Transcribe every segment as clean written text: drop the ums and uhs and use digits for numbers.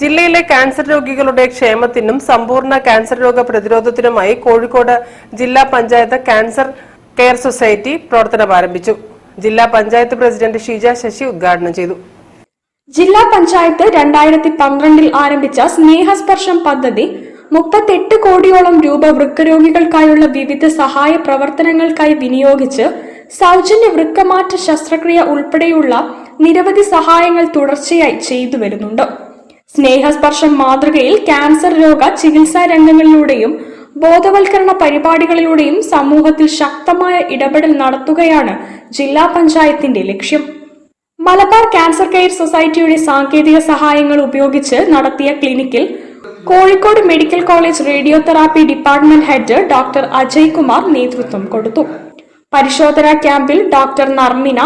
ജില്ലയിലെ ക്യാൻസർ രോഗികളുടെ ക്ഷേമത്തിനും സമ്പൂർണ്ണ ക്യാൻസർ രോഗ പ്രതിരോധത്തിനുമായി കോഴിക്കോട് ജില്ലാ പഞ്ചായത്ത് ക്യാൻസർ കെയർ സൊസൈറ്റി പ്രവർത്തനം ആരംഭിച്ചു. ജില്ലാ പഞ്ചായത്ത് പ്രസിഡന്റ് ഷീജ ശശി ഉദ്ഘാടനം ചെയ്തു. ജില്ലാ പഞ്ചായത്ത് 2012 ആരംഭിച്ച സ്നേഹസ്പർശം പദ്ധതി 38 കോടിയോളം രൂപ വൃക്കരോഗികൾക്കായുള്ള വിവിധ സഹായ പ്രവർത്തനങ്ങൾക്കായി വിനിയോഗിച്ച് സൗജന്യ വൃക്കമാറ്റ ശസ്ത്രക്രിയ ഉൾപ്പെടെയുള്ള നിരവധി സഹായങ്ങൾ തുടർച്ചയായി ചെയ്തു വരുന്നുണ്ട്. സ്നേഹസ്പർശം മാതൃകയിൽ ക്യാൻസർ രോഗ ചികിത്സാ രംഗങ്ങളിലൂടെയും ബോധവൽക്കരണ പരിപാടികളിലൂടെയും സമൂഹത്തിൽ ശക്തമായ ഇടപെടൽ നടത്തുകയാണ് ജില്ലാ പഞ്ചായത്തിന്റെ ലക്ഷ്യം. മലബാർ ക്യാൻസർ കെയർ സൊസൈറ്റിയുടെ സാങ്കേതിക സഹായങ്ങൾ ഉപയോഗിച്ച് നടത്തിയ ക്ലിനിക്കിൽ Kozhikode medical college radiotherapy department head doctor Ajay Kumar നേതൃത്വം കൊടുത്തു. പരിശോധനാ ക്യാമ്പിൽ doctor Narmina,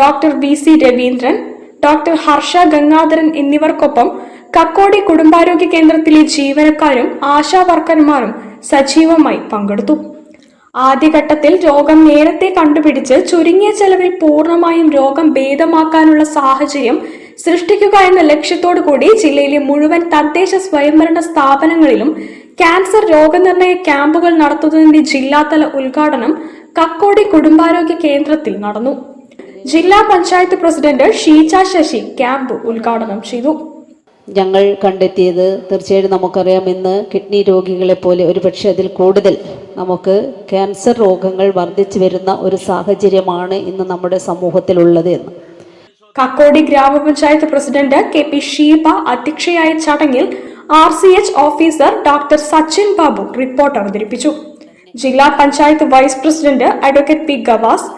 doctor VC Raveendran, doctor Harsha Gangadharan എന്നിവർക്കൊപ്പം കക്കോടി കുടുംബാരോഗ്യ കേന്ദ്രത്തിലെ ജീവനക്കാരും ആശാ വർക്കർമാരും സജീവമായി പങ്കെടുത്തു. ആദ്യഘട്ടത്തിൽ രോഗം നേരത്തെ കണ്ടുപിടിച്ച് ചുരുങ്ങിയ ചെലവിൽ പൂർണ്ണമായും രോഗം ഭേദമാക്കാനുള്ള സാഹചര്യം സൃഷ്ടിക്കുക എന്ന ലക്ഷ്യത്തോടു കൂടി ജില്ലയിലെ മുഴുവൻ തദ്ദേശ സ്വയംഭരണ സ്ഥാപനങ്ങളിലും ക്യാൻസർ രോഗനിർണയ ക്യാമ്പുകൾ നടത്തുന്നതിന്റെ ജില്ലാതല ഉദ്ഘാടനം കക്കോടി കുടുംബാരോഗ്യ കേന്ദ്രത്തിൽ നടന്നു. ജില്ലാ പഞ്ചായത്ത് പ്രസിഡന്റ് ഷീജ ശശി ക്യാമ്പ് ഉദ്ഘാടനം ചെയ്തു. ഞങ്ങൾ കണ്ടെത്തിയത് തീർച്ചയായും നമുക്കറിയാം, ഇന്ന് കിഡ്നി രോഗികളെ പോലെ ഒരുപക്ഷെ അതിൽ കൂടുതൽ നമുക്ക് ക്യാൻസർ രോഗങ്ങൾ വർദ്ധിച്ചു വരുന്ന ഒരു സാഹചര്യമാണ് ഇന്ന് നമ്മുടെ സമൂഹത്തിലുള്ളത് എന്ന്. കക്കോടി ഗ്രാമപഞ്ചായത്ത് പ്രസിഡന്റ് KP ഷീബ അധ്യക്ഷയായ ചടങ്ങിൽ RCH officer doctor Sachin Babu report അവതരിപ്പിച്ചു. ജില്ലാ panchayat vice president advocate P Gavas,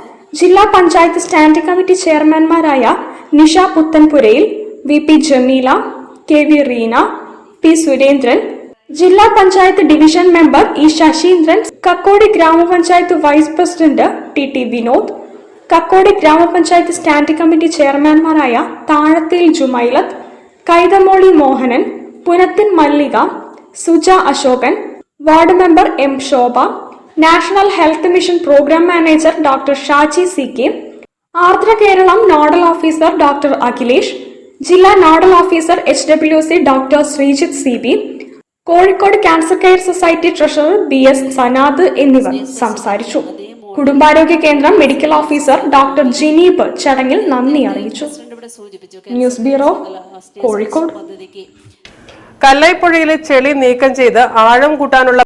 ജില്ലാ പഞ്ചായത്ത് സ്റ്റാൻഡിംഗ് കമ്മിറ്റി ചെയർമാൻമാരായ Nisha Puthanpurayil, VP Jameela, KV Reena, P Surendran, ജില്ലാ panchayat division member E Sasheendran, Kakkodi ഗ്രാമപഞ്ചായത്ത് vice president TT Vinod, Kakkodi ഗ്രാമപഞ്ചായത്ത് സ്റ്റാൻഡിംഗ് കമ്മിറ്റി ചെയർമാൻമാരായ Thazhathil Jumailath, Kaithamoli Mohanan, Punathin Mallika, Suja Ashokan, ward member M Shobha, national health mission programme manager doctor Shaji CK, Ardra Keralam nodal officer doctor Akhilesh, ജില്ലാ nodal officer HWC doctor Sreejith CB, Kozhikode cancer care society treasurer BS Sanad എന്നിവർ സംസാരിച്ചു. കുടുംബാരോഗ്യ കേന്ദ്രം medical officer doctor ജിനീബ് ചടങ്ങിൽ നന്ദി അറിയിച്ചു. News bureau, Kozhikode. കല്ലായിപ്പുഴയിലെ ചെളി നീക്കം ചെയ്ത് ആഴം കൂട്ടാനുള്ള